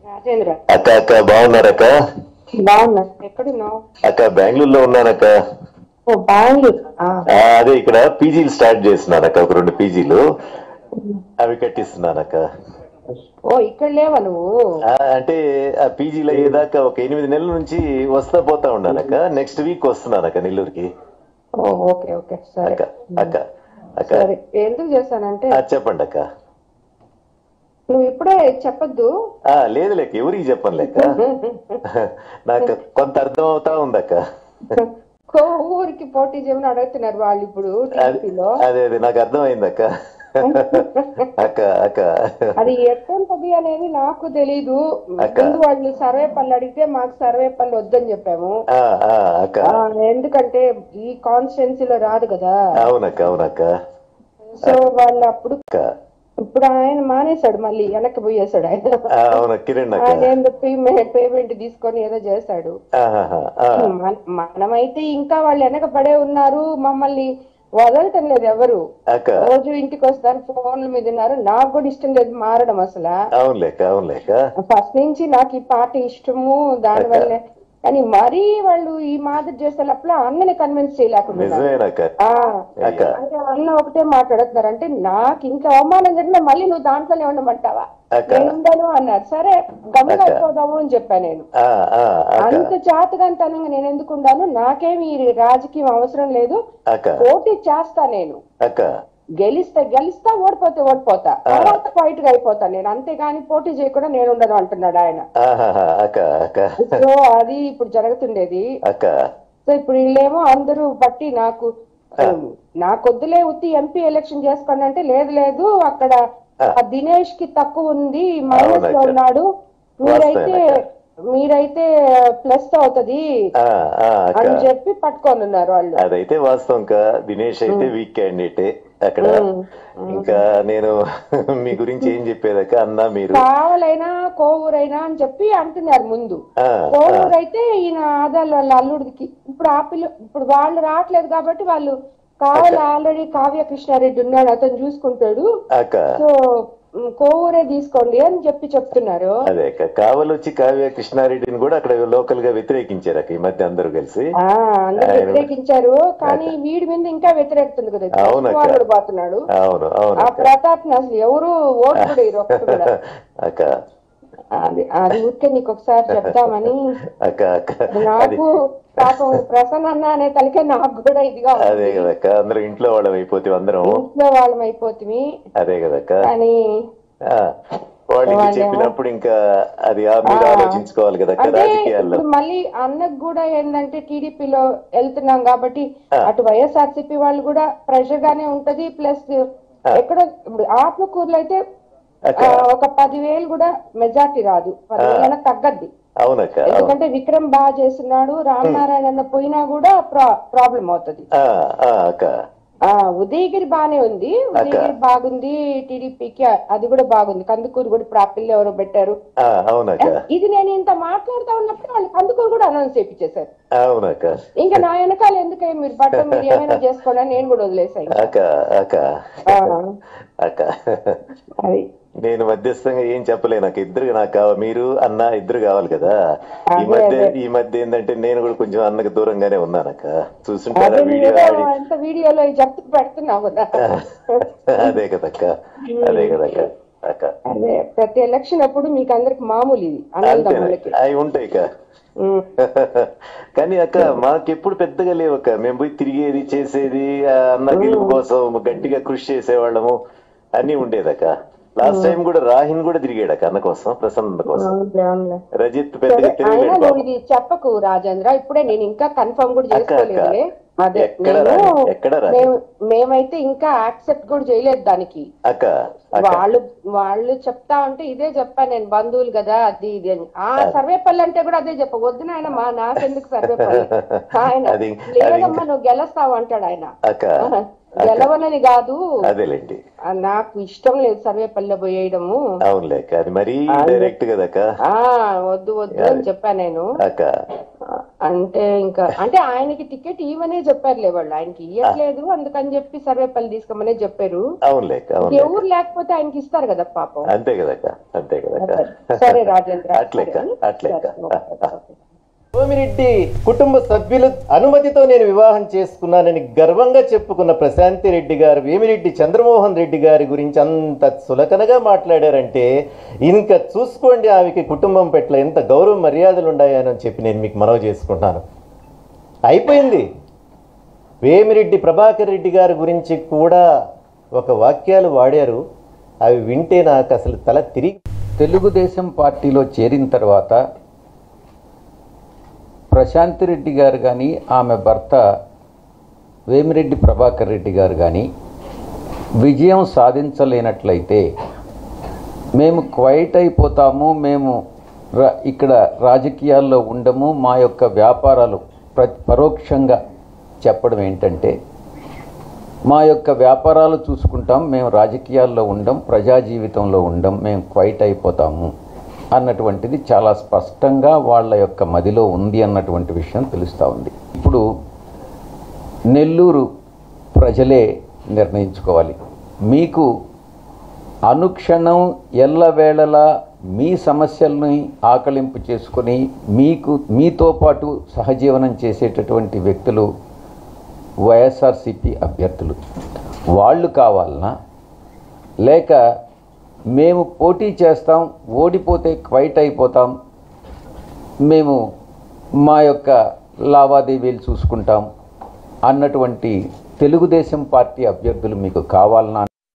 రాజేంద్ర. అక్క అక్క బాగున్నారక్క? బాగున్నా. ఎక్కడున్నావు? అక్క బెంగళూరులో ఉన్నానక్క. ఓ బెంగళూరు. అదే ఇక్కడ పీజీలు స్టార్ట్ చేస్తున్నానక్క, ఒక 2 పీజీలు అవి కట్టిస్తున్నానక్క. ఓ ఇక్కడ లేవా నువ్వు? అంటే ఆ పీజీలు అయ్యేదాకా ఒక 8 నెలల నుంచి వస్తా పోతా ఉన్నానక్క. నెక్స్ట్ వీక్ వస్తున్నానక్క నెల్లూరుకి. ఓ ఓకే ఓకే సరే అక్క అక్క అక్క సరే. ఎందుకు చేశానంటే చెప్పండి అక్క. నువ్వు ఇప్పుడే చెప్పొద్దు. లేదు లేక ఎవరికి చెప్పను లేక నాకు కొంత అర్థం అవుతా ఉందక్క. ఊరికి పోటీ చేయమని అడుగుతున్నారు వాళ్ళు ఇప్పుడు టీడీపీలో. అదే అదే నాకు అర్థమైందక్క. అక్క అక్క అది ఎట్టంటది అనేది నాకు తెలీదు. ముందు వాళ్ళు సర్వేపల్లి అడిగితే మాకు సర్వేపల్లి వద్దని చెప్పాము. ఎందుకంటే ఈ కాన్స్టిట్యున్సీలో రాదు కదా. అవునక్క అవునక్క. సో వాళ్ళు అప్పుడు ఇప్పుడు ఆయన మానేశాడు, మళ్ళీ వెనక్కి పోయేశాడు. ఆయన పేమెంట్ తీసుకొని ఏదో చేశాడు. మనమైతే ఇంకా వాళ్ళు వెనక పడే ఉన్నారు, మమ్మల్ని వదలటం లేదు ఎవరు. రోజు ఇంటికి వస్తారు, ఫోన్ల మీద ఉన్నారు. నాకు కూడా ఇష్టం లేదు మారడం అసలు. ఫస్ట్ నుంచి నాకు ఈ పార్టీ ఇష్టము, దానివల్లే. కానీ మరీ వాళ్ళు ఈ మాదిరి చేసేటప్పుడు అన్నని కన్విన్స్ చేయలేకుండా అన్న ఒకటే మాట్లాడుతున్నారు. అంటే నాకు ఇంకా అవమానం జరిగినా మళ్ళీ నువ్వు దాంట్లోనే ఉండమంటావా? నేను ఉండను అన్నారు. సరే గమ్ముగా అయిపోదాము అని చెప్పాను నేను. అంత చాతగాంతనంగా నేను ఎందుకు ఉండాను? నాకేమి రాజకీయం అవసరం లేదు, పోటీ చేస్తా నేను. గెలిస్తా, ఓడిపోతా, తర్వాత ఫైట్ గా అయిపోతా నేను, అంతేగాని పోటీ చేయకుండా నేను ఉండను అంటున్నాడు ఆయన. సో అది ఇప్పుడు జరుగుతుండేది. సో ఇప్పుడు వీళ్ళేమో అందరూ బట్టి నాకొద్దులే ఉత్తి ఎంపీ ఎలక్షన్ చేసుకోండి అంటే, లేదు లేదు అక్కడ దినేష్ కి తక్కువ ఉంది, మైనస్ లో ఉన్నాడు, మీరైతే ప్లస్ అవుతది అని చెప్పి పట్టుకొని ఉన్నారు వాళ్ళు. అదైతే వాస్తవం. దినేష్ అయితే వీక్ క్యాండిడేట్ అక్కడ. ఇంకా నేను మీ గురించి ఏం చెప్పేదక్క, అన్నా మీరు కావాలైనా కోవూరైనా అని చెప్పి అంటున్నారు ముందు. కోవూరు అయితే ఈయన ఆదాలు వాళ్ళ అల్లుడికి ఇప్పుడు వాళ్ళు రావట్లేదు కాబట్టి వాళ్ళు కావాలి. ఆల్రెడీ కావ్య కృష్ణారెడ్డి ఉన్నాడు, అతను చూసుకుంటాడు. సో కోవూరే తీసుకోండి అని చెప్తున్నారు. అదే కావాలి వచ్చి కావ్య కృష్ణారెడ్డిని కూడా అక్కడ లోకల్ గా వ్యతిరేకించారు ఈ మధ్య అందరూ కలిసి. అందరూ వ్యతిరేకించారు, కానీ వీడి మీద ఇంకా వ్యతిరేకుతుంది కదా. అవును పోతున్నాడు. ఆ ప్రతాప్ అసలు ఎవరు ఓటు కూడా అది ఊరికే నీకు ఒకసారి చెప్తామని. నాకు పాపం ప్రసన్న అన్న అనే తలకే నాకు కూడా ఇదిగా. అదే కదక్క, అందరూ ఇంట్లో వాళ్ళం అయిపోతే, అదే కదక్క. కానీ వాళ్ళకి చెప్పినప్పుడు ఇంకా అది మీరు ఆలోచించుకోవాలి కదా రాజకీయాల్లో. మళ్ళీ అన్నకు కూడా ఏంటంటే టీడీపీలో వెళ్తున్నాం కాబట్టి అటు వైఎస్ఆర్సీపీ వాళ్ళు కూడా ప్రెషర్ గానే ఉంటది. ప్లస్ ఎక్కడో ఇప్పుడు ఆత్మకూరులో అయితే ఒక 10,000 కూడా మెజార్టీ రాదు, 10,000 తగ్గద్ది. ఎందుకంటే విక్రమ్ బాగా చేస్తున్నాడు, రామనారాయణ పోయినా కూడా ప్రాబ్లం అవుతుంది. ఉదయగిరి బానే ఉంది, ఉదయగిరి బాగుంది టీడీపీకి, అది కూడా బాగుంది. కందుకూరు కూడా ప్రాపిల్ ఎవరో పెట్టారు. ఇది నేను ఇంత మాట్లాడుతా ఉన్నప్పుడు వాళ్ళు కందుకూరు కూడా అనౌన్స్ చేయించేశారు. ఇంకా నా వెనకాల ఎందుకే మీరు మీరు ఏమైనా చేసుకోండి అని నేను కూడా వదిలేసాను. అది నేను మధ్యస్థంగా ఏం చెప్పలే, నాకు మీరు అన్న ఇద్దరు కావాలి కదా. ఈ మధ్య ఏంటంటే నేను కూడా కొంచెం అన్నకు దూరంగానే ఉన్నానక్క. చూసుంటారా వీడియోలో పెడుతున్నావు కదా. అదే కదక్క, అదే కదక్క అక్క. అదే ప్రతి ఎలక్షన్ అప్పుడు మీకు అందరికి మామూలు ఇది అవి ఉంటాయి కానీ అక్క మాకెప్పుడు పెద్దగా లేవక్క. మేము పోయి తిరిగేది చేసేది, అన్న గెలుపు కోసం గట్టిగా కృషి చేసేవాళ్ళము అన్ని ఉండేదక్క. లాస్ట్ టైం కూడా రాహిన్ కూడా తిరిగాడు అన్న కోసం, ప్రసన్న కోసం. రజిత్ పెద్దగా ఇది చెప్పకు రాజేంద్ర, ఇప్పుడే నేను ఇంకా కన్ఫర్మ్ కూడా చేసుకోలేదు. అదే మేమైతే ఇంకా యాక్సెప్ట్ కూడా చేయలేదు దానికి. వాళ్ళు చెప్తా ఉంటే ఇదే చెప్పాను నేను, బంధువులు కదా అది ఇది అని. సర్వేపల్లి అంటే కూడా అదే చెప్ప, వద్దు నాయన నాకెందుకు సర్వేపల్లి, ఆయన లేదమ్మా నువ్వు గెలుస్తావు అంటాడు ఆయన. గెలవనని కాదు, నాకు ఇష్టం లేదు సర్వేపల్లిలో పోయేయడము. వద్దు వద్దు అని చెప్పాను నేను. అంటే ఇంకా అంటే ఆయనకి టికెట్ ఇవ్వనే చెప్పారులే వాళ్ళు, ఆయనకి ఇవ్వట్లేదు అందుకని చెప్పి సర్వేపల్లి తీసుకోమనే చెప్పారు. ఎవరు లేకపోతే ఆయనకి ఇస్తారు కదా పాపం. అంతే కదా, అంతే కదా. సరే రాజేంద్ర, సోమిరెడ్డి కుటుంబ సభ్యుల అనుమతితో నేను వివాహం చేసుకున్నానని గర్వంగా చెప్పుకున్న ప్రశాంతి రెడ్డి గారు వేమిరెడ్డి చంద్రమోహన్ రెడ్డి గారి గురించి అంత సులకనగా మాట్లాడారంటే ఇంకా చూసుకోండి ఆమెకి కుటుంబం పట్ల ఎంత గౌరవ మర్యాదలు ఉన్నాయని చెప్పి నేను మీకు మనవి చేసుకుంటాను. అయిపోయింది. వేమిరెడ్డి ప్రభాకర్ రెడ్డి గారి గురించి కూడా ఒక వాక్యాలు వాడారు, అవి వింటే నాకు అసలు తల తిరిగి. తెలుగుదేశం పార్టీలో చేరిన తర్వాత ప్రశాంతి రెడ్డి గారు కానీ ఆమె భర్త వేమిరెడ్డి ప్రభాకర్ రెడ్డి గారు కానీ విజయం సాధించలేనట్లయితే మేము క్వైట్ అయిపోతాము, మేము ఇక్కడ రాజకీయాల్లో ఉండము, మా యొక్క వ్యాపారాలు పరోక్షంగా చెప్పడం ఏంటంటే మా యొక్క వ్యాపారాలు చూసుకుంటాం, మేము రాజకీయాల్లో ఉండం, ప్రజా జీవితంలో ఉండం, మేము క్వైట్ అయిపోతాము అన్నటువంటిది చాలా స్పష్టంగా వాళ్ళ యొక్క మదిలో ఉంది అన్నటువంటి విషయం తెలుస్తూ ఉంది. ఇప్పుడు నెల్లూరు ప్రజలే నిర్ణయించుకోవాలి. మీకు అనుక్షణం ఎల్లవేళలా మీ సమస్యల్ని ఆకలింపు చేసుకొని మీతో పాటు సహజీవనం చేసేటటువంటి వ్యక్తులు వైఎస్ఆర్సీపీ అభ్యర్థులు. వాళ్ళు కావాలనా, లేక మేము పోటీ చేస్తాం, ఓడిపోతే క్వైట్ అయిపోతాం, మేము మా యొక్క లావాదేవీలు చూసుకుంటాం అన్నటువంటి తెలుగుదేశం పార్టీ అభ్యర్థులు మీకు కావాలన్నా